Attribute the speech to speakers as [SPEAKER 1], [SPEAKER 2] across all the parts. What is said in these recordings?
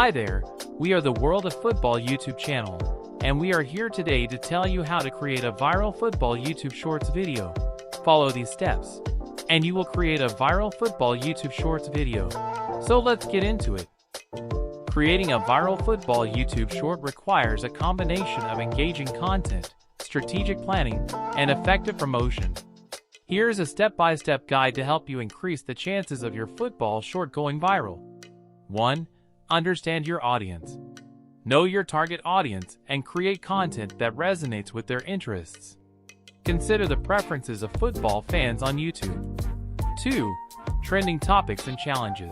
[SPEAKER 1] Hi there, we are the World of Football YouTube channel, and we are here today to tell you how to create a viral football YouTube Shorts video. Follow these steps, and you will create a viral football YouTube Shorts video. So let's get into it. Creating a viral football YouTube short requires a combination of engaging content, strategic planning, and effective promotion. Here's a step-by-step guide to help you increase the chances of your football short going viral. 1. Understand your audience. Know your target audience and create content that resonates with their interests. Consider the preferences of football fans on YouTube. 2. Trending topics and challenges.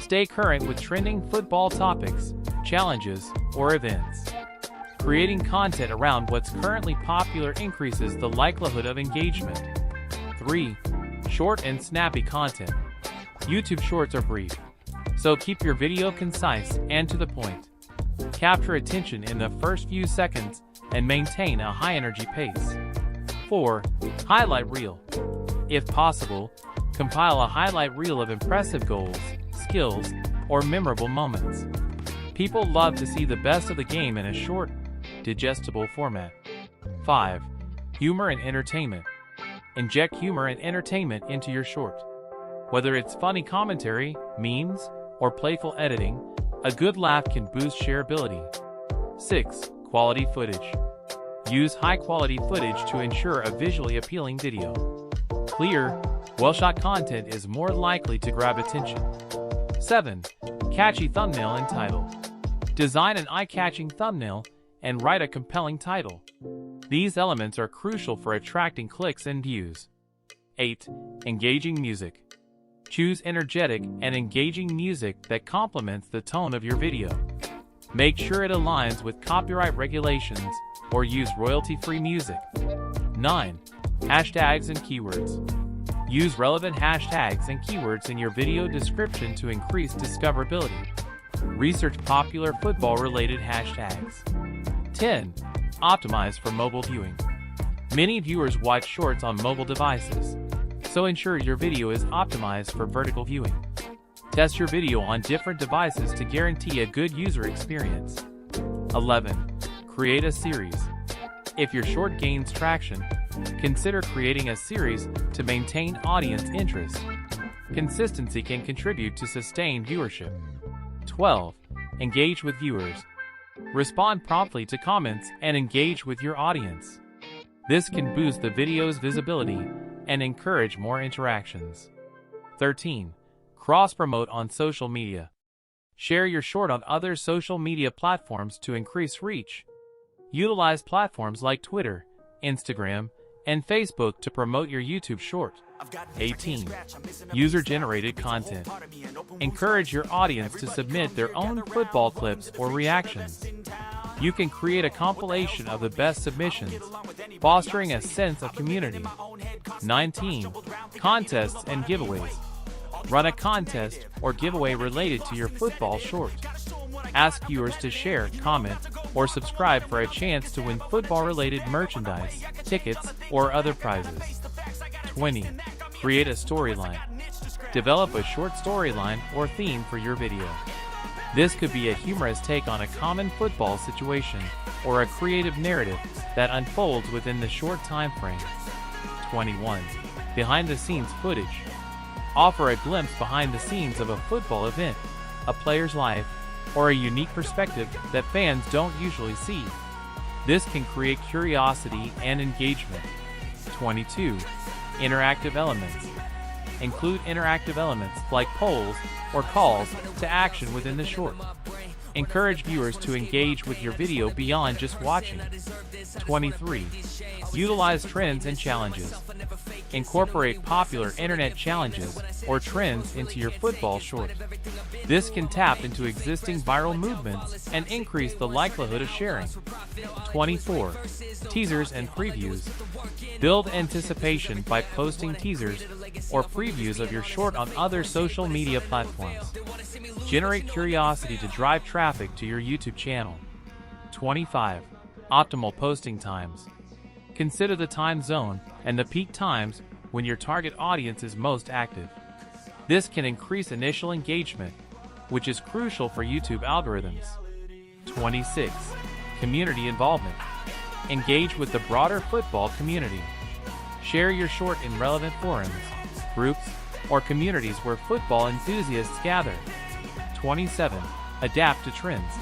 [SPEAKER 1] Stay current with trending football topics, challenges, or events. Creating content around what's currently popular increases the likelihood of engagement. 3. Short and snappy content. YouTube Shorts are brief, so keep your video concise and to the point. Capture attention in the first few seconds and maintain a high-energy pace. 4. Highlight reel. If possible, compile a highlight reel of impressive goals, skills, or memorable moments. People love to see the best of the game in a short, digestible format. 5. Humor and entertainment. Inject humor and entertainment into your short. Whether it's funny commentary, memes, or playful editing, a good laugh can boost shareability. 6. Quality footage. Use high-quality footage to ensure a visually appealing video. Clear, well-shot content is more likely to grab attention. 7. Catchy thumbnail and title. Design an eye-catching thumbnail and write a compelling title. These elements are crucial for attracting clicks and views. 8. Engaging music. Choose energetic and engaging music that complements the tone of your video. Make sure it aligns with copyright regulations or use royalty-free music. 9. Hashtags and keywords. Use relevant hashtags and keywords in your video description to increase discoverability. Research popular football-related hashtags. 10. Optimize for mobile viewing. Many viewers watch shorts on mobile devices, so ensure your video is optimized for vertical viewing. Test your video on different devices to guarantee a good user experience. 11. Create a series. If your short gains traction, consider creating a series to maintain audience interest. Consistency can contribute to sustained viewership. 12. Engage with viewers. Respond promptly to comments and engage with your audience. This can boost the video's visibility and encourage more interactions. 13. Cross-promote on social media. Share your short on other social media platforms to increase reach. Utilize platforms like Twitter, Instagram, and Facebook to promote your YouTube short. 18. User-generated content. Encourage your audience to submit their own football clips or reactions. You can create a compilation of the best submissions, fostering a sense of community. 19. Contests and giveaways. Run a contest or giveaway related to your football short. Ask viewers to share, comment, or subscribe for a chance to win football-related merchandise, tickets, or other prizes. 20. Create a storyline. Develop a short storyline or theme for your video. This could be a humorous take on a common football situation or a creative narrative that unfolds within the short time frame. 21. Behind-the-scenes footage. Offer a glimpse behind the scenes of a football event, a player's life, or a unique perspective that fans don't usually see. This can create curiosity and engagement. 22. Interactive elements. Include interactive elements like polls or calls to action within the short. Encourage viewers to engage with your video beyond just watching. 23. Utilize trends and challenges. Incorporate popular internet challenges or trends into your football short. This can tap into existing viral movements and increase the likelihood of sharing. 24. Teasers and previews. Build anticipation by posting teasers or previews of your short on other social media platforms. Generate curiosity to drive traffic to your YouTube channel. 25. Optimal posting times. Consider the time zone and the peak times when your target audience is most active. This can increase initial engagement, which is crucial for YouTube algorithms. 26. Community involvement. Engage with the broader football community. Share your short in relevant forums, groups, or communities where football enthusiasts gather. 27. Adapt to trends.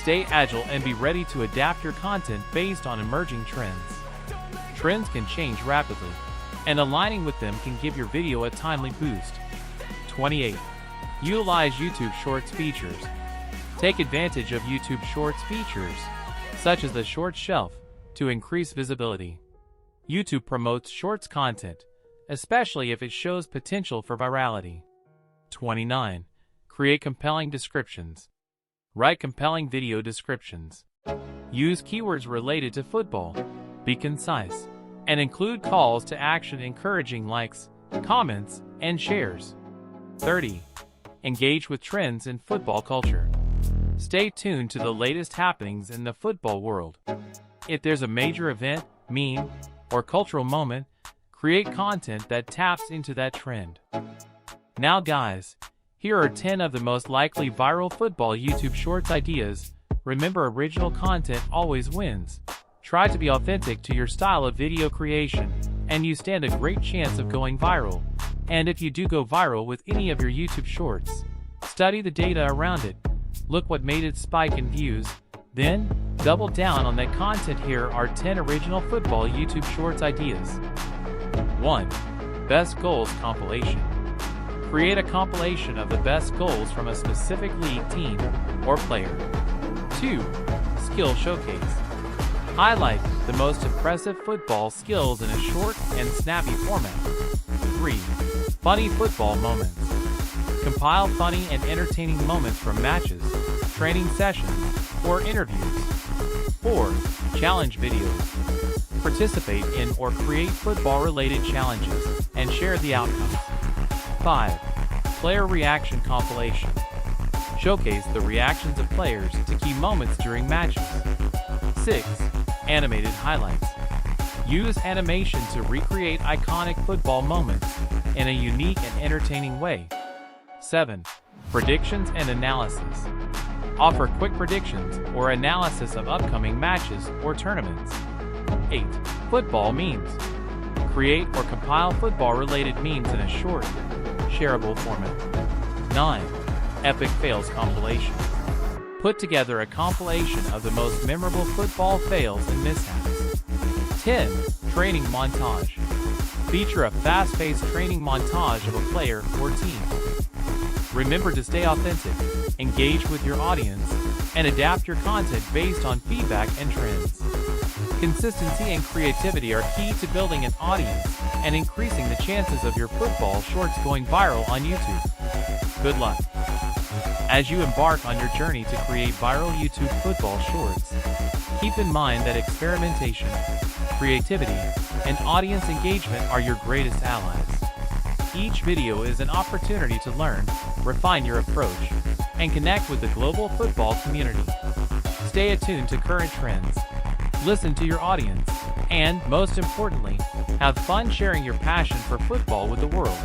[SPEAKER 1] Stay agile and be ready to adapt your content based on emerging trends. Trends can change rapidly, and aligning with them can give your video a timely boost. 28. Utilize YouTube Shorts features. Take advantage of YouTube Shorts features, such as the Shorts shelf, to increase visibility. YouTube promotes Shorts content, especially if it shows potential for virality. 29. Create compelling descriptions. Write compelling video descriptions. Use keywords related to football. Be concise, and include calls to action encouraging likes, comments, and shares. 30. Engage with trends in football culture. Stay tuned to the latest happenings in the football world. If there's a major event, meme, or cultural moment, create content that taps into that trend. Now guys, here are 10 of the most likely viral football YouTube Shorts ideas. Remember, original content always wins. Try to be authentic to your style of video creation, and you stand a great chance of going viral. And if you do go viral with any of your YouTube Shorts, study the data around it. Look what made it spike in views, then double down on that content. Here are 10 original football YouTube Shorts ideas. 1. Best Goals Compilation. Create a compilation of the best goals from a specific league, team, or player. 2. Skill Showcase. Highlight the most impressive football skills in a short and snappy format. 3. Funny football moments. Compile funny and entertaining moments from matches, training sessions, or interviews. 4. Challenge videos. Participate in or create football-related challenges and share the outcomes. 5. Player reaction compilation. Showcase the reactions of players to key moments during matches. 6. Animated highlights. Use animation to recreate iconic football moments in a unique and entertaining way. 7. Predictions and analysis. Offer quick predictions or analysis of upcoming matches or tournaments. 8. Football memes. Create or compile football-related memes in a short, shareable format. 9. Epic fails compilation. Put together a compilation of the most memorable football fails and mishaps. 10. Training montage. Feature a fast-paced training montage of a player or team. Remember to stay authentic, engage with your audience, and adapt your content based on feedback and trends. Consistency and creativity are key to building an audience and increasing the chances of your football shorts going viral on YouTube. Good luck as you embark on your journey to create viral YouTube football shorts. Keep in mind that experimentation, creativity, and audience engagement are your greatest allies. Each video is an opportunity to learn, refine your approach, and connect with the global football community. Stay attuned to current trends, listen to your audience, and, most importantly, have fun sharing your passion for football with the world.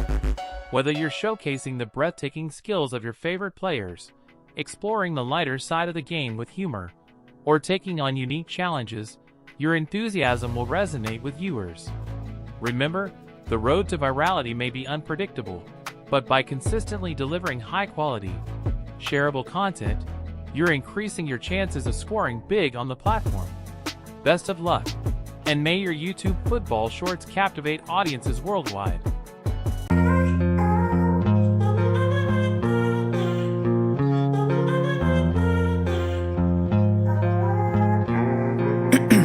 [SPEAKER 1] Whether you're showcasing the breathtaking skills of your favorite players, exploring the lighter side of the game with humor, or taking on unique challenges, your enthusiasm will resonate with viewers. Remember, the road to virality may be unpredictable, but by consistently delivering high-quality, shareable content, you're increasing your chances of scoring big on the platform. Best of luck, and may your YouTube football shorts captivate audiences worldwide.